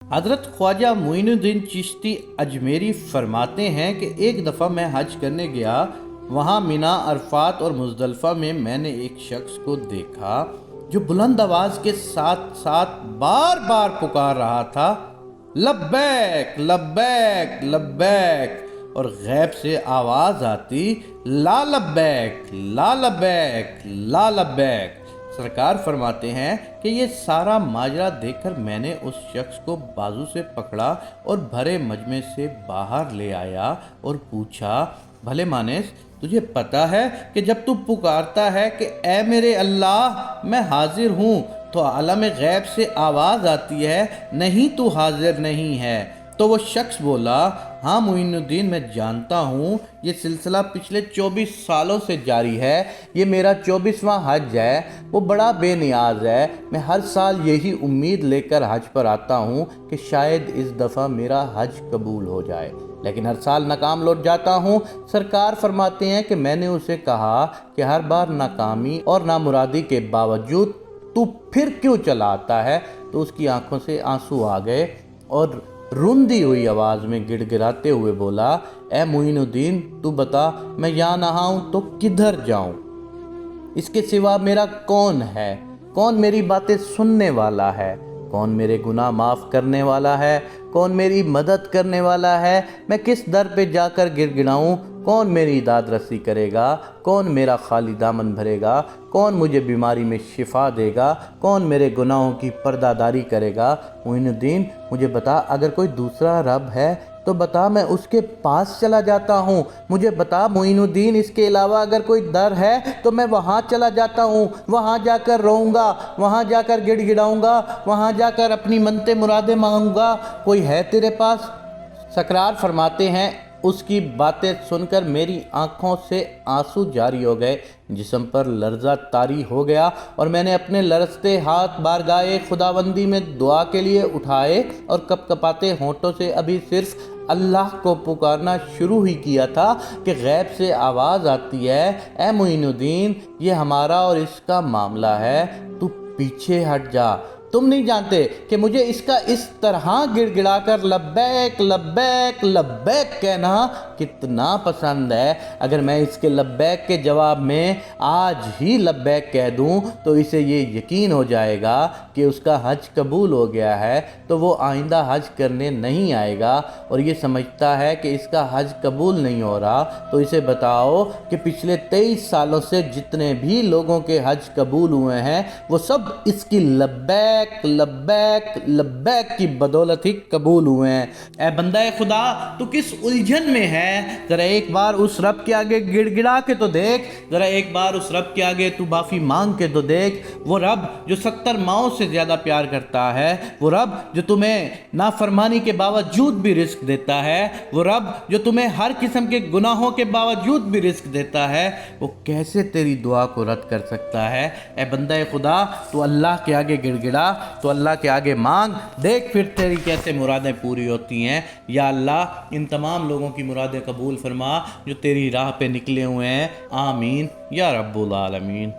حضرت خواجہ معین الدین چشتی اجمیری فرماتے ہیں کہ ایک دفعہ میں حج کرنے گیا، وہاں مینا، عرفات اور مزدلفہ میں میں نے ایک شخص کو دیکھا جو بلند آواز کے ساتھ ساتھ بار بار پکار رہا تھا، لبیک لبیک لبیک، اور غیب سے آواز آتی، لا لبیک لا لبیک لا لبیک۔ سرکار فرماتے ہیں کہ یہ سارا ماجرا دیکھ کر میں نے اس شخص کو بازو سے پکڑا اور بھرے مجمع سے باہر لے آیا اور پوچھا، بھلے مانس، تجھے پتا ہے کہ جب تو پکارتا ہے کہ اے میرے اللہ میں حاضر ہوں تو عالم غیب سے آواز آتی ہے، نہیں تو حاضر نہیں ہے؟ تو وہ شخص بولا، ہاں معین الدین، میں جانتا ہوں، یہ سلسلہ پچھلے 24 سالوں سے جاری ہے، یہ میرا 24واں حج ہے، وہ بڑا بے نیاز ہے، میں ہر سال یہی امید لے کر حج پر آتا ہوں کہ شاید اس دفعہ میرا حج قبول ہو جائے، لیکن ہر سال ناکام لوٹ جاتا ہوں۔ سرکار فرماتے ہیں کہ میں نے اسے کہا کہ ہر بار ناکامی اور نامرادی کے باوجود تو پھر کیوں چلا آتا ہے؟ تو اس کی آنکھوں سے آنسو آ گئے اور روندی ہوئی آواز میں گڑ گڑاتے ہوئے بولا، اے معین الدین، تو بتا، میں یہاں نہ آؤں تو کدھر جاؤں؟ اس کے سوا میرا کون ہے؟ کون میری باتیں سننے والا ہے؟ کون میرے گناہ معاف کرنے والا ہے؟ کون میری مدد کرنے والا ہے؟ میں کس در پہ جا کر گڑ گڑاؤں؟ کون میری داد رسی کرے گا؟ کون میرا خالی دامن بھرے گا؟ کون مجھے بیماری میں شفا دے گا؟ کون میرے گناہوں کی پردہ داری کرے گا؟ معین الدین، مجھے بتا، اگر کوئی دوسرا رب ہے تو بتا، میں اس کے پاس چلا جاتا ہوں۔ مجھے بتا معین الدین، اس کے علاوہ اگر کوئی در ہے تو میں وہاں چلا جاتا ہوں، وہاں جا کر روؤں گا، وہاں جا کر گڑ گڑاؤں گا، وہاں جا کر اپنی منتیں مرادیں مانگوں گا۔ کوئی ہے تیرے پاس؟ سرکار فرماتے ہیں، اس کی باتیں سن کر میری آنکھوں سے آنسو جاری ہو گئے، جسم پر لرزہ طاری ہو گیا، اور میں نے اپنے لرزتے ہاتھ بارگاہ خداوندی میں دعا کے لیے اٹھائے اور کپ کپاتے ہونٹوں سے ابھی صرف اللہ کو پکارنا شروع ہی کیا تھا کہ غیب سے آواز آتی ہے، اے معین الدین، یہ ہمارا اور اس کا معاملہ ہے، تو پیچھے ہٹ جا۔ تم نہیں جانتے کہ مجھے اس کا اس طرح گڑ گڑا کر لبیک لبیک لبیک کہنا کتنا پسند ہے۔ اگر میں اس کے لبیک کے جواب میں آج ہی لبیک کہہ دوں تو اسے یہ یقین ہو جائے گا کہ اس کا حج قبول ہو گیا ہے، تو وہ آئندہ حج کرنے نہیں آئے گا، اور یہ سمجھتا ہے کہ اس کا حج قبول نہیں ہو رہا تو اسے بتاؤ کہ پچھلے 23 سالوں سے جتنے بھی لوگوں کے حج قبول ہوئے ہیں وہ سب اس کی لبیک لبیک لبیک کی بدولت ہی قبول ہوئے ہیں۔ اے بندہ خدا، تو کس الجھن میں ہے؟ ذرا ایک بار اس رب کے آگے گڑ گڑا کے تو دیکھ، ذرا ایک بار اس رب کے آگے تو معافی مانگ کے تو دیکھ۔ وہ رب جو 70 ماؤں سے زیادہ پیار کرتا ہے، وہ رب جو تمہیں نافرمانی کے باوجود بھی رزق دیتا ہے، وہ رب جو تمہیں ہر قسم کے گناہوں کے باوجود بھی رزق دیتا ہے، وہ کیسے تیری دعا کو رد کر سکتا ہے؟ اے بندہ خدا، تو اللہ کے آگے گڑ گڑا، تو اللہ کے آگے مانگ، دیکھ پھر تیری کیسے مرادیں پوری ہوتی ہیں۔ یا اللہ، ان تمام لوگوں کی مرادیں قبول فرما جو تیری راہ پہ نکلے ہوئے ہیں، آمین یا رب العالمین۔